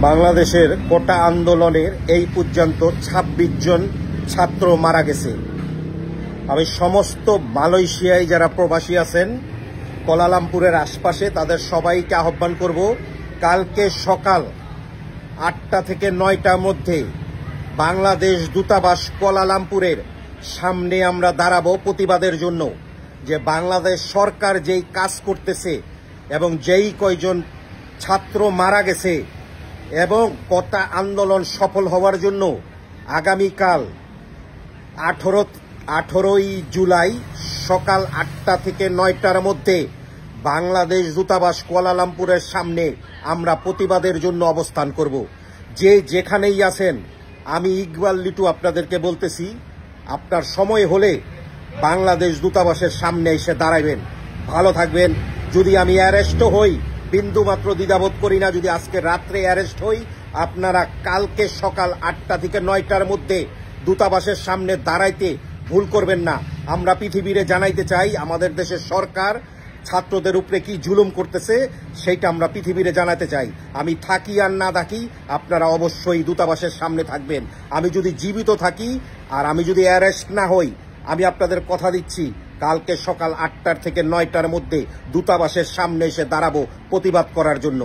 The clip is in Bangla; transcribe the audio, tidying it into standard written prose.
বাংলাদেশের কোটা আন্দোলনের এই পর্যন্ত ২৬ জন ছাত্র মারা গেছে। আমি সমস্ত মালয়েশিয়ায় যারা প্রবাসী আছেন কুয়ালালামপুরের আশপাশে তাদের সবাইকে আহ্বান করব, কালকে সকাল ৮টা থেকে ৯টার মধ্যে বাংলাদেশ দূতাবাস কুয়ালালামপুরের সামনে আমরা দাঁড়াবো প্রতিবাদের জন্য। যে বাংলাদেশ সরকার যেই কাজ করতেছে এবং যেই কয়জন ছাত্র মারা গেছে এবং কোটা আন্দোলন সফল হওয়ার জন্য আগামীকাল 18ই জুলাই সকাল ৮টা থেকে ৯টার মধ্যে বাংলাদেশ দূতাবাস কুয়ালালামপুরের সামনে আমরা প্রতিবাদের জন্য অবস্থান করব। যে যেখানেই আছেন আমি ইকবাল লিটু আপনাদেরকে বলতেছি, আপনার সময় হলে বাংলাদেশ দূতাবাসের সামনে এসে দাঁড়াবেন। ভালো থাকবেন। যদি আমি অ্যারেস্ট হই, বিন্দুমাত্র দ্বিধাবোধ করি না, যদি আজকে রাত্রে অ্যারেস্ট হই, আপনারা কালকে সকাল ৮টা থেকে ৯টার মধ্যে দূতাবাসের সামনে দাঁড়াইতে ভুল করবেন না। আমরা পৃথিবীরে জানাইতে চাই আমাদের দেশের সরকার ছাত্রদের উপরে কি জুলুম করতেছে, সেইটা আমরা পৃথিবীরে জানাতে চাই। আমি থাকি আর না থাকি, আপনারা অবশ্যই দূতাবাসের সামনে থাকবেন। আমি যদি জীবিত থাকি আর আমি যদি অ্যারেস্ট না হই, আমি আপনাদের কথা দিচ্ছি কালকে সকাল ৮টার থেকে ৯টার মধ্যে দূতাবাসের সামনে এসে দাঁড়াবো প্রতিবাদ করার জন্য।